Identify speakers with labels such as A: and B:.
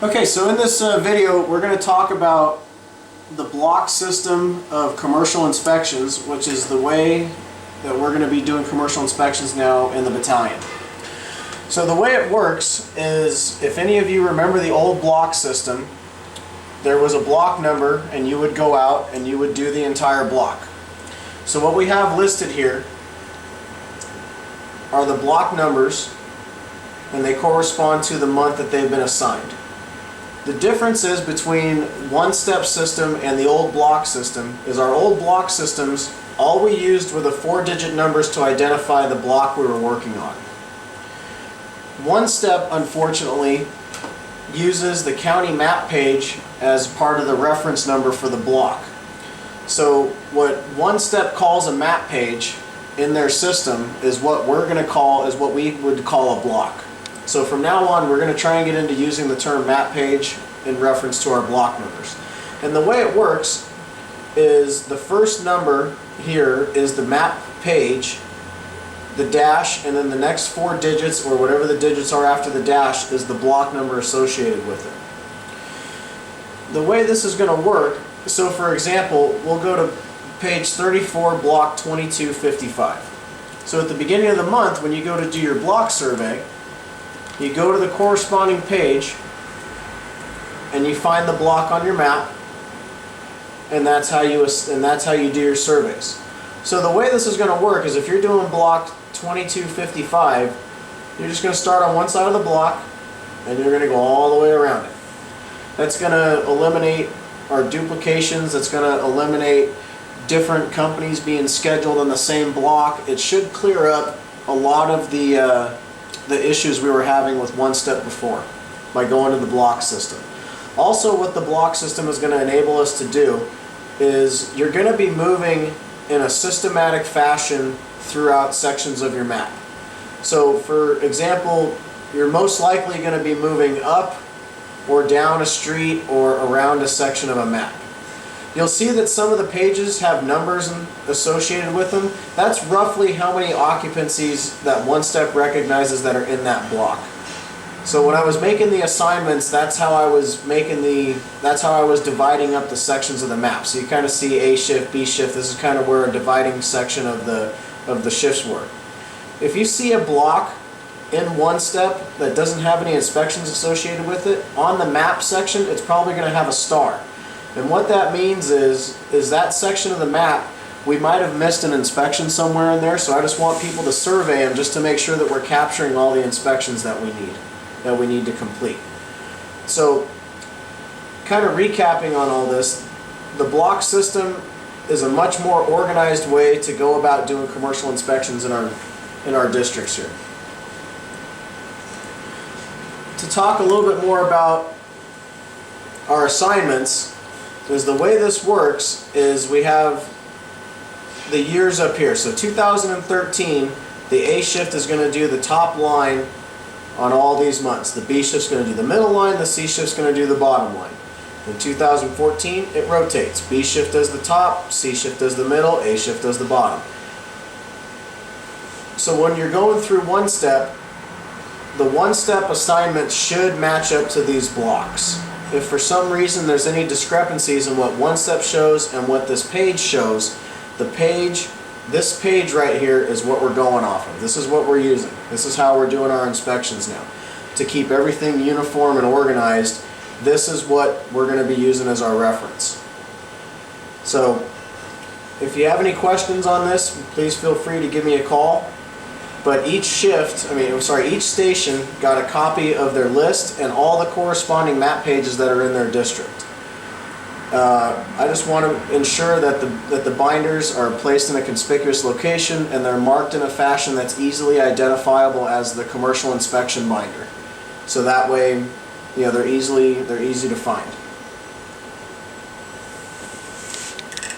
A: Okay, so in this video we're going to talk about the block system of commercial inspections, which is the way that we're going to be doing commercial inspections now in the battalion. So the way it works is, if any of you remember the old block system, there was a block number and you would go out and you would do the entire block. So what we have listed here are the block numbers, and they correspond to the month that they've been assigned. The difference is between one-step system and the old block system is our old block systems, all we used were the 4-digit numbers to identify the block we were working on. One step, unfortunately, uses the county map page as part of the reference number for the block. So what one step calls a map page in their system is what we're going to call, is what we would call a block. So from now on, we're going to try and get into using the term map page in reference to our block numbers. And the way it works is the first number here is the map page, the dash, and then the next 4 digits, or whatever the digits are after the dash, is the block number associated with it. The way this is going to work, so for example, we'll go to page 34, block 2255. So at the beginning of the month, when you go to do your block survey, you go to the corresponding page and you find the block on your map, and that's how you do your surveys. So the way this is going to work is, if you're doing block 2255, you're just going to start on one side of the block and you're going to go all the way around it. That's going to eliminate our duplications. That's going to eliminate different companies being scheduled on the same block. It should clear up a lot of the issues we were having with one step before by going to the block system. Also, what the block system is going to enable us to do is, you're going to be moving in a systematic fashion throughout sections of your map. So for example, you're most likely going to be moving up or down a street or around a section of a map. You'll see that some of the pages have numbers associated with them. That's roughly how many occupancies that one step recognizes that are in that block. So when I was making the assignments, that's how I was dividing up the sections of the map. So you kind of see A shift, B shift. This is kind of where a dividing section of the shifts were. If you see a block in one step that doesn't have any inspections associated with it, on the map section, it's probably going to have a star. And what that means is that section of the map, we might have missed an inspection somewhere in there, so I just want people to survey them just to make sure that we're capturing all the inspections that we need to complete. So, kind of recapping on all this, the block system is a much more organized way to go about doing commercial inspections in our districts here. To talk a little bit more about our assignments, is the way this works is, we have the years up here. So 2013, the A shift is going to do the top line on all these months. The B shift is going to do the middle line, the C shift is going to do the bottom line. In 2014, it rotates. B shift does the top, C shift does the middle, A shift does the bottom. So when you're going through one step, the one-step assignments should match up to these blocks. If for some reason there's any discrepancies in what one step shows and what this page shows, this page right here is what we're going off of. This is what we're using. This is how we're doing our inspections now. To keep everything uniform and organized, this is what we're going to be using as our reference. So, if you have any questions on this, please feel free to give me a call. But each station got a copy of their list and all the corresponding map pages that are in their district. I just want to ensure that the binders are placed in a conspicuous location and they're marked in a fashion that's easily identifiable as the commercial inspection binder. So that way, they're easy to find.